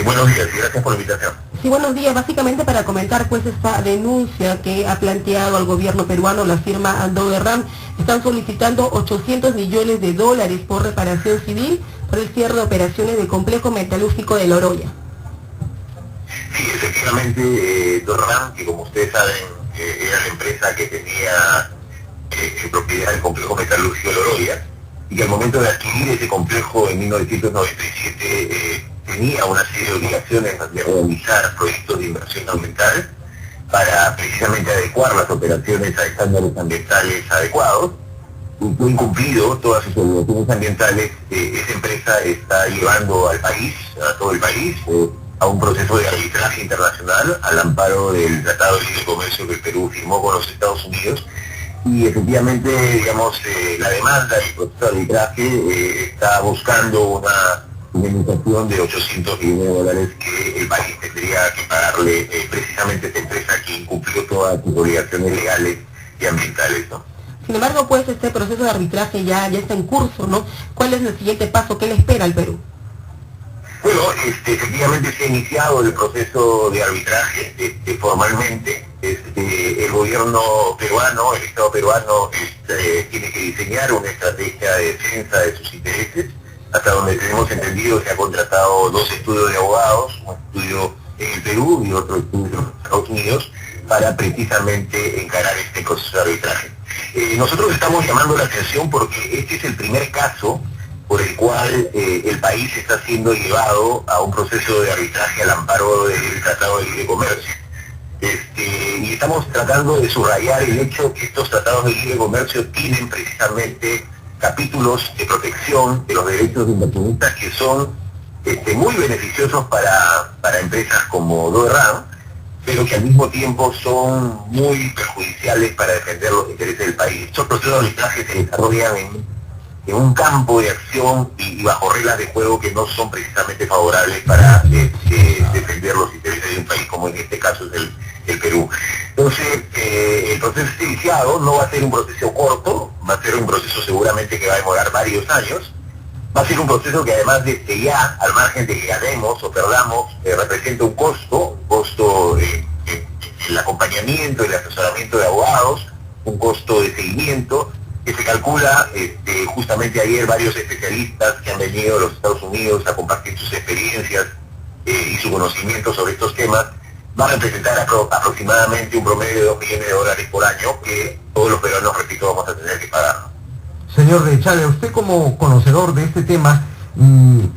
Buenos días y gracias por la invitación. Sí, buenos días. Básicamente para comentar pues esta denuncia que ha planteado al gobierno peruano la firma Dover Ram. Están solicitando 800 millones de dólares por reparación civil por el cierre de operaciones del complejo metalúrgico de Loroya. Sí, efectivamente, Dover Ram, que como ustedes saben, era la empresa que tenía en propiedad el complejo metalúrgico de Loroya, y que al momento de adquirir ese complejo en 1997 tenía una serie de obligaciones de realizar proyectos de inversión ambiental para precisamente adecuar las operaciones a estándares ambientales adecuados. Y fue incumplido todas sus obligaciones ambientales. Esa empresa está llevando al país, a todo el país, a un proceso de arbitraje internacional al amparo del Tratado de Libre Comercio que el Perú firmó con los Estados Unidos. Y efectivamente, digamos, la demanda del proceso de arbitraje está buscando una indemnización de 800 millones de dólares que el país tendría que pagarle precisamente a esta empresa que incumplió todas sus obligaciones legales y ambientales, ¿no? Sin embargo, pues este proceso de arbitraje ya está en curso, ¿no? ¿Cuál es el siguiente paso? ¿Qué le espera al Perú? Bueno, efectivamente se ha iniciado el proceso de arbitraje formalmente. El gobierno peruano, el Estado peruano, tiene que diseñar una estrategia de defensa de sus intereses. Hasta donde tenemos entendido, se ha contratado 2 estudios de abogados, un estudio en el Perú y otro estudio en los Estados Unidos, para precisamente encarar este proceso de arbitraje. Nosotros estamos llamando la atención porque este es el primer caso por el cual el país está siendo llevado a un proceso de arbitraje al amparo del Tratado de Libre Comercio. Y estamos tratando de subrayar el hecho que estos tratados de libre comercio tienen precisamente capítulos de protección de los derechos de inversionistas que son muy beneficiosos para empresas como Dover Ram, pero que al mismo tiempo son muy perjudiciales para defender los intereses del país. Estos procesos de arbitraje se desarrollan en un campo de acción y bajo reglas de juego que no son precisamente favorables para defender los intereses de un país como en este caso es el Perú. Entonces, el proceso está iniciado, no va a ser un proceso corto, va a ser un proceso seguramente que va a demorar varios años, va a ser un proceso que además de que ya, al margen de que ganemos o perdamos, representa un costo el acompañamiento, el asesoramiento de abogados, un costo de seguimiento, que se calcula, justamente ayer varios especialistas que han venido de los Estados Unidos a compartir sus experiencias y su conocimiento sobre estos temas, va a representar aproximadamente un promedio de 2 millones de dólares por año que todos los peruanos, repito, vamos a tener que pagar. Señor de Chale, usted como conocedor de este tema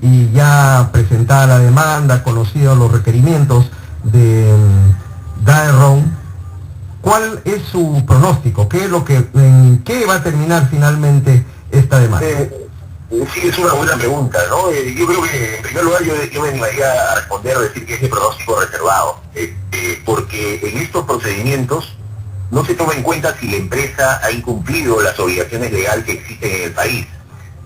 y ya presentada la demanda, conocido los requerimientos de Dover Ram, ¿cuál es su pronóstico? ¿En qué va a terminar finalmente esta demanda? Sí, es una buena pregunta, ¿no? Yo creo que, en primer lugar, yo me animaría a responder, a decir que es de pronóstico reservado, porque en estos procedimientos no se toma en cuenta si la empresa ha incumplido las obligaciones legales que existen en el país.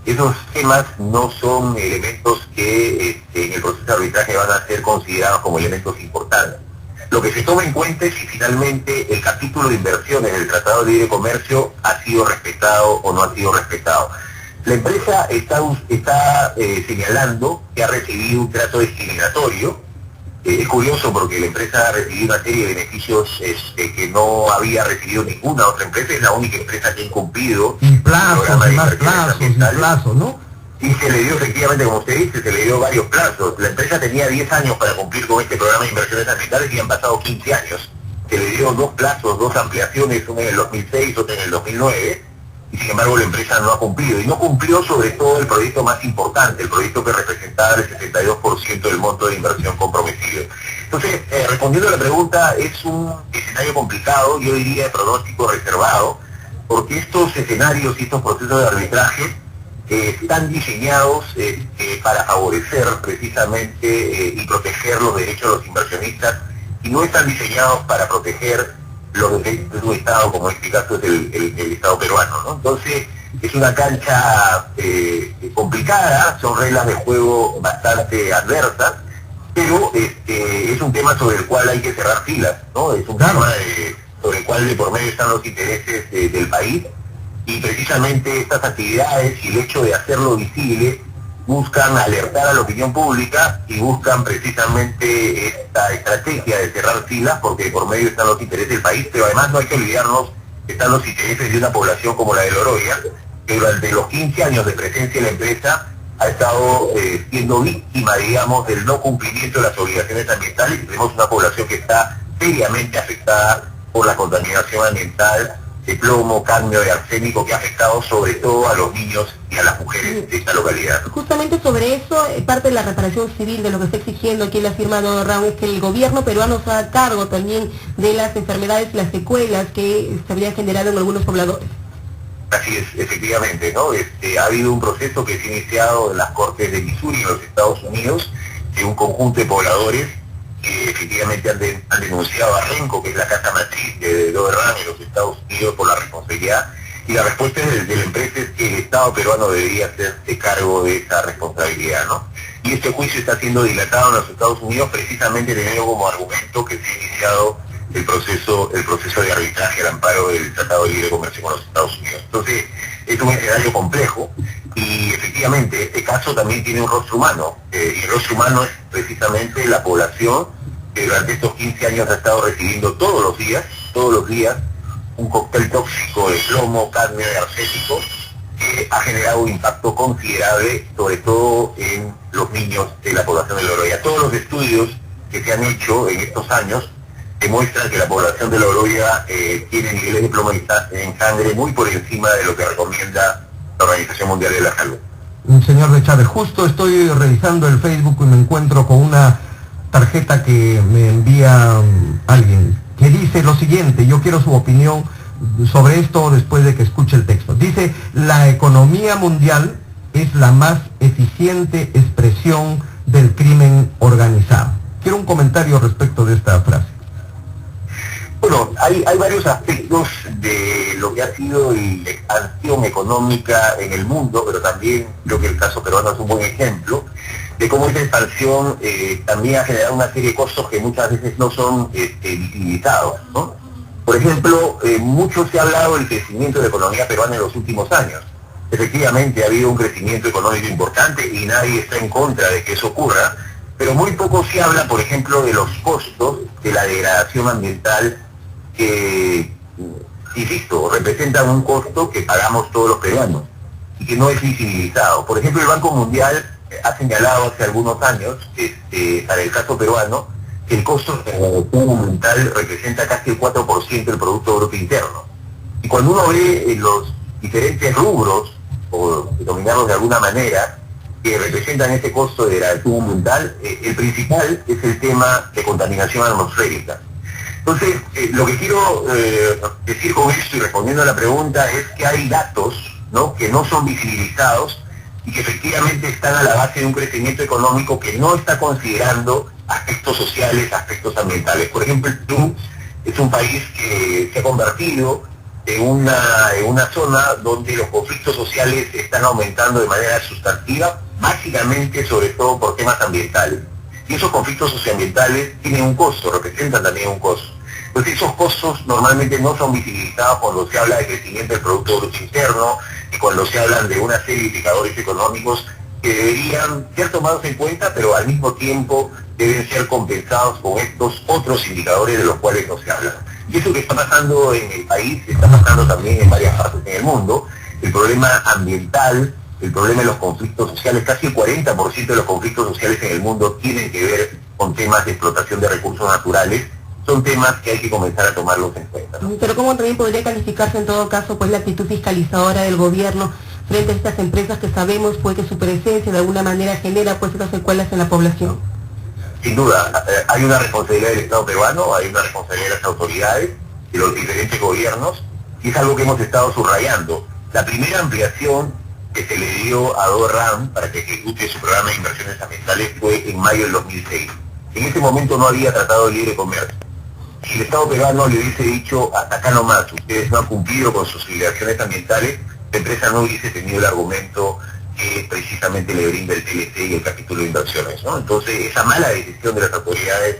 Esos temas no son elementos que en el proceso de arbitraje van a ser considerados como elementos importantes. Lo que se toma en cuenta es si finalmente el capítulo de inversiones del Tratado de Libre Comercio ha sido respetado o no ha sido respetado. La empresa está señalando que ha recibido un trato discriminatorio. Es curioso porque la empresa ha recibido una serie de beneficios que no había recibido ninguna otra empresa. Es la única empresa que ha incumplido y plazos, más plazos, ¿no? Y se le dio, efectivamente, como usted dice, se le dio varios plazos. La empresa tenía 10 años para cumplir con este programa de inversiones ambientales y han pasado 15 años. Se le dio 2 plazos, 2 ampliaciones, una en el 2006, otra en el 2009, y sin embargo la empresa no ha cumplido. Y no cumplió sobre todo el proyecto más importante, el proyecto que representaba el 72% del monto de inversión comprometido. Entonces, respondiendo a la pregunta, es un escenario complicado, yo diría de pronóstico reservado, porque estos escenarios y estos procesos de arbitraje están diseñados para favorecer precisamente y proteger los derechos de los inversionistas y no están diseñados para proteger los derechos de un Estado, como en este caso es el Estado peruano, ¿no? Entonces es una cancha complicada, son reglas de juego bastante adversas, pero es un tema sobre el cual hay que cerrar filas, ¿no? Es un tema sobre el cual de por medio están los intereses del país. Y precisamente estas actividades y el hecho de hacerlo visible buscan alertar a la opinión pública y buscan precisamente esta estrategia de cerrar filas, porque por medio están los intereses del país, pero además no hay que olvidarnos que están los intereses de una población como la de Loroya, que durante los 15 años de presencia en la empresa ha estado siendo víctima, digamos, del no cumplimiento de las obligaciones ambientales, y tenemos una población que está seriamente afectada por la contaminación ambiental de plomo, cadmio y arsénico, que ha afectado sobre todo a los niños y a las mujeres de esta localidad. Justamente sobre eso, parte de la reparación civil de lo que está exigiendo aquí la firma Doe Ram es que el gobierno peruano se haga cargo también de las enfermedades y las secuelas que se habrían generado en algunos pobladores. Así es, efectivamente, ¿no? Ha habido un proceso que se ha iniciado en las Cortes de Missouri, en los Estados Unidos, de un conjunto de pobladores que efectivamente han denunciado a Renco, que es la casa matriz de Doe Ram en los Estados Unidos, por la responsabilidad, y la respuesta de la empresa es que el Estado peruano debería hacerse cargo de esa responsabilidad, ¿no? Y este juicio está siendo dilatado en los Estados Unidos precisamente teniendo como argumento que se ha iniciado el proceso de arbitraje al amparo del Tratado de Libre Comercio con los Estados Unidos. Entonces, es un escenario complejo y efectivamente este caso también tiene un rostro humano, y el rostro humano es precisamente la población que durante estos 15 años ha estado recibiendo todos los días, un cóctel tóxico de plomo, cadmio y arsénico que ha generado un impacto considerable, sobre todo en los niños de la población de Loroya. Todos los estudios que se han hecho en estos años demuestran que la población de Loroya tiene niveles de plomo en sangre muy por encima de lo que recomienda la Organización Mundial de la Salud. Señor de Chávez, justo estoy revisando el Facebook y me encuentro con una tarjeta que me envía alguien que dice lo siguiente, yo quiero su opinión sobre esto después de que escuche el texto. Dice, la economía mundial es la más eficiente expresión del crimen organizado. Quiero un comentario respecto de esta frase. Bueno, hay varios aspectos de lo que ha sido la expansión económica en el mundo, pero también creo que el caso peruano es un buen ejemplo de cómo esa expansión también ha generado una serie de costos que muchas veces no son visibilizados, ¿no? Por ejemplo, mucho se ha hablado del crecimiento de la economía peruana en los últimos años. Efectivamente ha habido un crecimiento económico importante y nadie está en contra de que eso ocurra, pero muy poco se habla, por ejemplo, de los costos de la degradación ambiental que, insisto, representan un costo que pagamos todos los peruanos y que no es visibilizado. Por ejemplo, el Banco Mundial ha señalado hace algunos años, para el caso peruano, que el costo de la degradación ambiental representa casi el 4% del Producto Bruto Interno. Y cuando uno ve los diferentes rubros, o denominarlos de alguna manera, que representan ese costo de degradación ambiental, el principal es el tema de contaminación atmosférica. Entonces, lo que quiero decir con esto y respondiendo a la pregunta es que hay datos, ¿no?, que no son visibilizados y que efectivamente están a la base de un crecimiento económico que no está considerando aspectos sociales, aspectos ambientales. Por ejemplo, el Perú es un país que se ha convertido en una zona donde los conflictos sociales están aumentando de manera sustantiva, básicamente sobre todo por temas ambientales. Y esos conflictos socioambientales tienen un costo, representan también un costo. Pues esos costos normalmente no son visibilizados cuando se habla de crecimiento del Producto Bruto Interno y cuando se hablan de una serie de indicadores económicos que deberían ser tomados en cuenta, pero al mismo tiempo deben ser compensados con estos otros indicadores de los cuales no se habla. Y eso que está pasando en el país está pasando también en varias partes en el mundo. El problema ambiental, el problema de los conflictos sociales, casi el 40% de los conflictos sociales en el mundo tienen que ver con temas de explotación de recursos naturales. Son temas que hay que comenzar a tomarlos en cuenta, ¿no? Pero ¿cómo también podría calificarse en todo caso pues la actitud fiscalizadora del gobierno frente a estas empresas que sabemos pues que su presencia de alguna manera genera pues estas secuelas en la población? Sin duda, hay una responsabilidad del Estado peruano, hay una responsabilidad de las autoridades, de los diferentes gobiernos, y es algo que hemos estado subrayando. La primera ampliación que se le dio a Doe Ram para que ejecute su programa de inversiones ambientales fue en mayo del 2006. En ese momento no había tratado de libre comercio. Si el Estado peruano le hubiese dicho, hasta acá nomás, ustedes no han cumplido con sus obligaciones ambientales, la empresa no hubiese tenido el argumento que precisamente le brinda el TLC y el capítulo de inversiones, ¿no? Entonces, esa mala decisión de las autoridades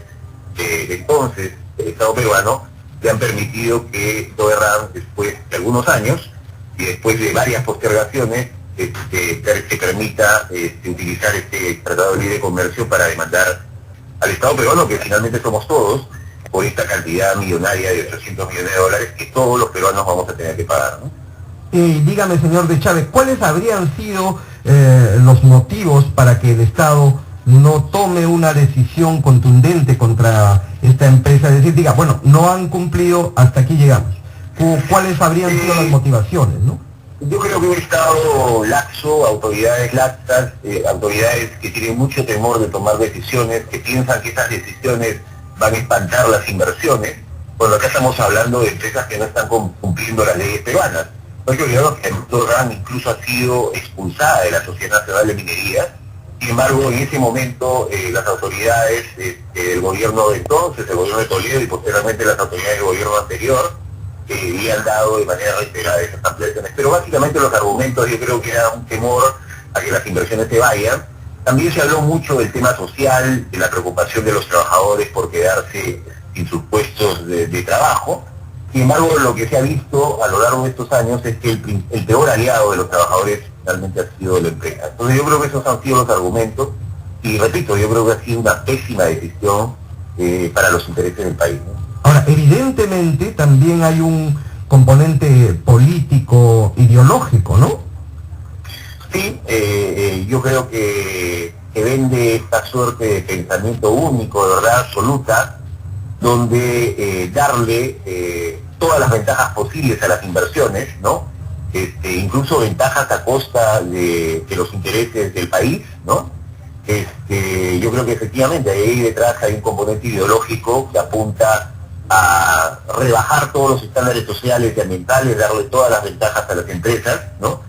de entonces, del Estado peruano, le han permitido que Doe Ram, después de algunos años, y después de varias postergaciones, se permita utilizar este Tratado de Libre Comercio para demandar al Estado peruano, que finalmente somos todos, por esta cantidad millonaria de 800 millones de dólares que todos los peruanos vamos a tener que pagar, ¿no? Dígame, señor de Chávez, ¿cuáles habrían sido los motivos para que el Estado no tome una decisión contundente contra esta empresa? Es decir, diga, bueno, no han cumplido, hasta aquí llegamos. ¿Cuáles habrían sido las motivaciones, no? Yo creo que un Estado laxo, autoridades laxas, autoridades que tienen mucho temor de tomar decisiones, que piensan que esas decisiones van a espantar las inversiones. Bueno, acá estamos hablando de empresas que no están cumpliendo las leyes peruanas. No hay que olvidarnos que RAN incluso ha sido expulsada de la Sociedad Nacional de Minería. Sin embargo, en ese momento las autoridades del gobierno de entonces, el gobierno de Toledo y posteriormente las autoridades del gobierno anterior, le han dado de manera reiterada esas ampliaciones. Pero básicamente los argumentos, yo creo que era un temor a que las inversiones se vayan. También se habló mucho del tema social, de la preocupación de los trabajadores por quedarse sin sus puestos de trabajo. Sin embargo, lo que se ha visto a lo largo de estos años es que el peor aliado de los trabajadores finalmente ha sido la empresa. Entonces yo creo que esos han sido los argumentos, y repito, yo creo que ha sido una pésima decisión para los intereses del país, ¿no? Ahora, evidentemente también hay un componente político, ideológico, ¿no? Sí, yo creo que vende esta suerte de pensamiento único, de verdad absoluta, donde darle todas las ventajas posibles a las inversiones, ¿no? Incluso ventajas a costa de los intereses del país, ¿no? Yo creo que efectivamente ahí detrás hay un componente ideológico que apunta a rebajar todos los estándares sociales y ambientales, darle todas las ventajas a las empresas, ¿no?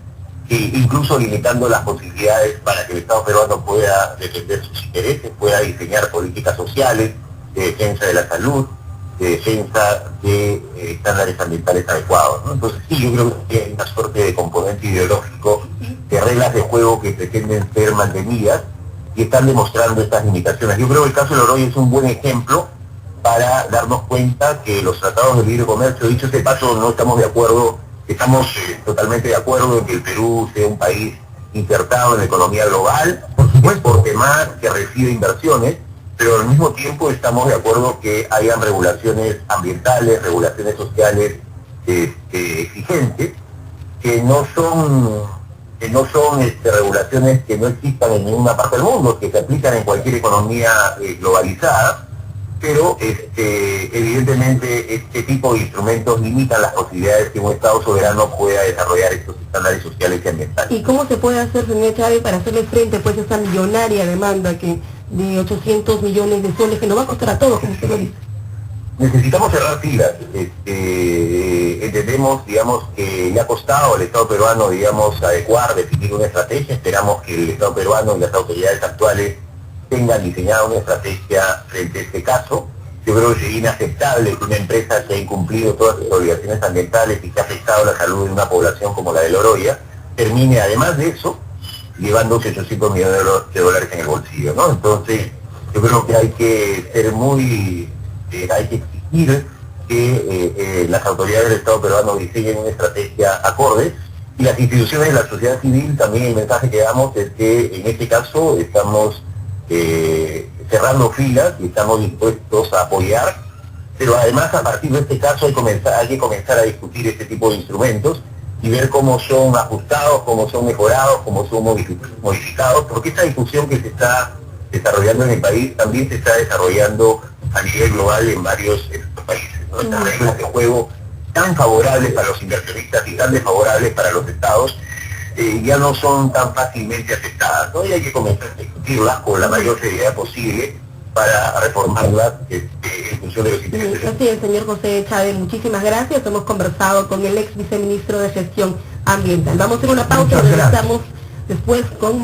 Incluso limitando las posibilidades para que el Estado peruano pueda defender sus intereses, pueda diseñar políticas sociales, de defensa de la salud, de defensa de estándares ambientales adecuados, ¿no? Entonces sí, yo creo que hay una suerte de componente ideológico, de reglas de juego que pretenden ser mantenidas y están demostrando estas limitaciones. Yo creo que el caso de Loroy es un buen ejemplo para darnos cuenta que los tratados de libre comercio, dicho este paso, no estamos de acuerdo, estamos totalmente de acuerdo en que el Perú sea un país insertado en la economía global, por temas que recibe inversiones, pero al mismo tiempo estamos de acuerdo que hayan regulaciones ambientales, regulaciones sociales exigentes, que no son regulaciones que no existan en ninguna parte del mundo, que se aplican en cualquier economía globalizada, pero evidentemente este tipo de instrumentos limitan las posibilidades que un Estado soberano pueda desarrollar estos estándares sociales y ambientales. ¿Y cómo se puede hacer, señor Chávez, para hacerle frente pues a esta millonaria demanda de 800 millones de soles que nos va a costar a todos, como usted lo dice? Necesitamos cerrar filas. Entendemos, digamos, que le ha costado al Estado peruano, digamos, adecuar, definir una estrategia. Esperamos que el Estado peruano y las autoridades actuales tengan diseñado una estrategia frente a este caso. Yo creo que sería inaceptable que una empresa que ha incumplido todas sus obligaciones ambientales y que ha afectado la salud de una población como la de Loroya, termine, además de eso, llevándose 800 millones de dólares en el bolsillo, ¿no? Entonces, yo creo que hay que ser hay que exigir que las autoridades del Estado peruano diseñen una estrategia acorde, y las instituciones de la sociedad civil también. El mensaje que damos es que en este caso estamos cerrando filas y estamos dispuestos a apoyar, pero además a partir de este caso hay que comenzar a discutir este tipo de instrumentos y ver cómo son ajustados, cómo son mejorados, cómo son modificados, porque esta discusión que se está desarrollando en el país también se está desarrollando a nivel global en varios países, ¿no? Estas reglas de juego tan favorables para los inversionistas y tan desfavorables para los estados ya no son tan fácilmente aceptadas, ¿no? Y hay que comenzar a discutirlas con la mayor seriedad posible para reformarlas en función de los intereses. Así es, señor José Chávez, muchísimas gracias. Hemos conversado con el ex viceministro de Gestión Ambiental. Vamos a hacer una pausa y regresamos después con